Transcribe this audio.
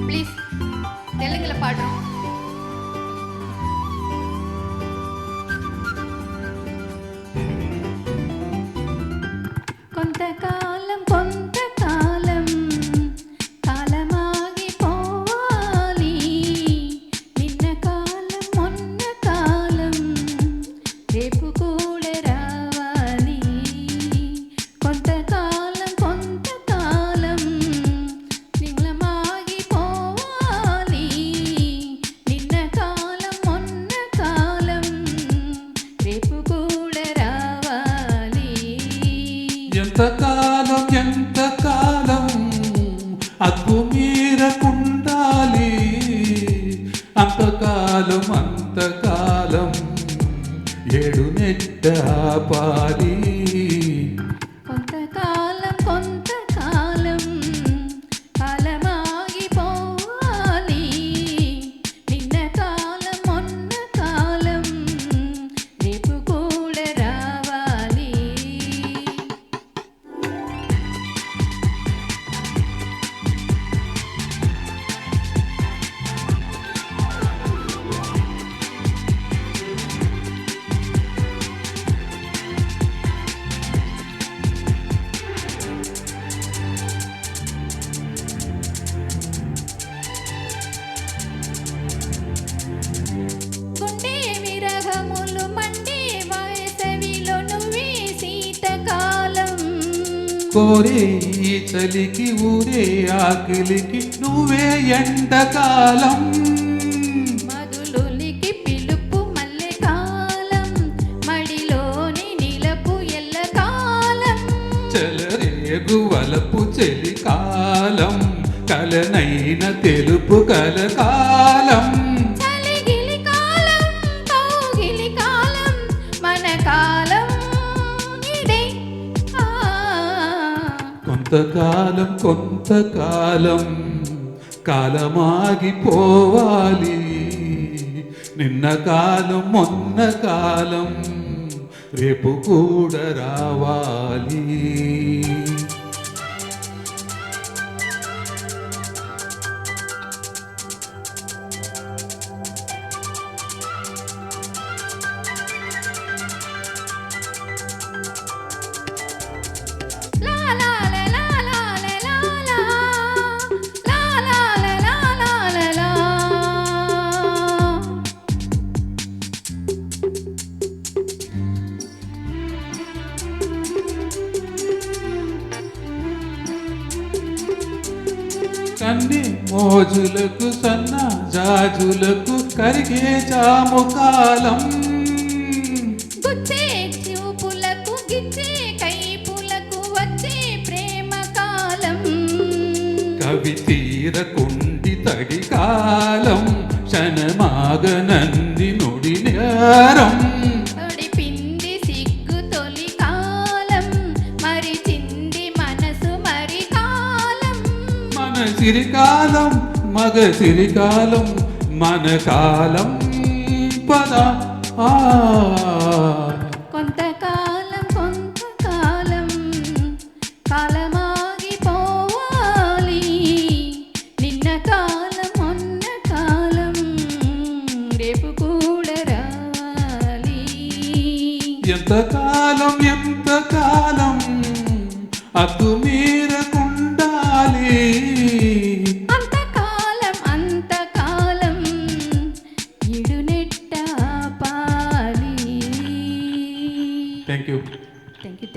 Please తెలుగులో పాడరు. కొంతకాలం కొంతకాలం కాలమాగిపోవాలి, నిన్న కాలం మొన్న కాలం రేపు కూడా రావాలి. కొంతకాలం కొంతకాలం నిన్నమాగిపోవాలి, నిన్న కాలం మొన్న కాలం రేపు కూడా రావాలి. ఎంతకాలం ఎంతకాలం అద్దు మీరకుండాలి, అంతకాలం అంతకాలం ఏడు నెట్ట ఆపాలి. కొంతకాలం కొంతకాలం కాలమాగిపోవాలి, నిన్న కాలం మొన్న కాలం రేపు కూడా రావాలి. గుండె విరహములు మండే వేసవిలో నువ్వే శీతకాలం, కోరే ఈ చలికి ఊరే ఆకలికి నువ్వే ఎండకాలం. మధులునికి పిలుపు మల్లె కాలం, మడిలోని నిలపు ఎల్లకాలం. చెలరేగు వలపు చలికాలం, కలనైన తెలుపు కలకాలం. చలిగిలి కాలం కౌగిలి కాలం మన కాలం ఇదే. కొంతకాలం కొంతకాలం కాలమాగిపోవాలి, నిన్న కాలం మొన్న కాలం రేపు కూడా రావాలి. లా లా లా లా లా లా లా లా లా లా లా లా లా. కన్ని మోజులకు సన్న జాజులకు కరిగే జాము కాలం. గుచ్చే చూపులకు గిచ్చే కైపులకు వచ్చే ప్రేమ కాలం. కవి తీరకుండి తడి కాలం, క్షణమాగనంది నుడి నేరం. తడిపింది సిగ్గు తొలి కాలం, మరిచింది మనసు మరి కాలం. మన సిరికాలం మగ సిరికాలం మన కాలం పద. కొంతకాలం కొంతకాలం కాలమాగిపోవాలి, నిన్న కాలం మొన్న కాలం రేపు కూడా రావాలి. ఎంతకాలం ఎంతకాలం అద్దు మీరకుండాలి, అంతకాలం అంతకాలం ఇడునెట్ట ఆపాలి. Thank you. Thank you.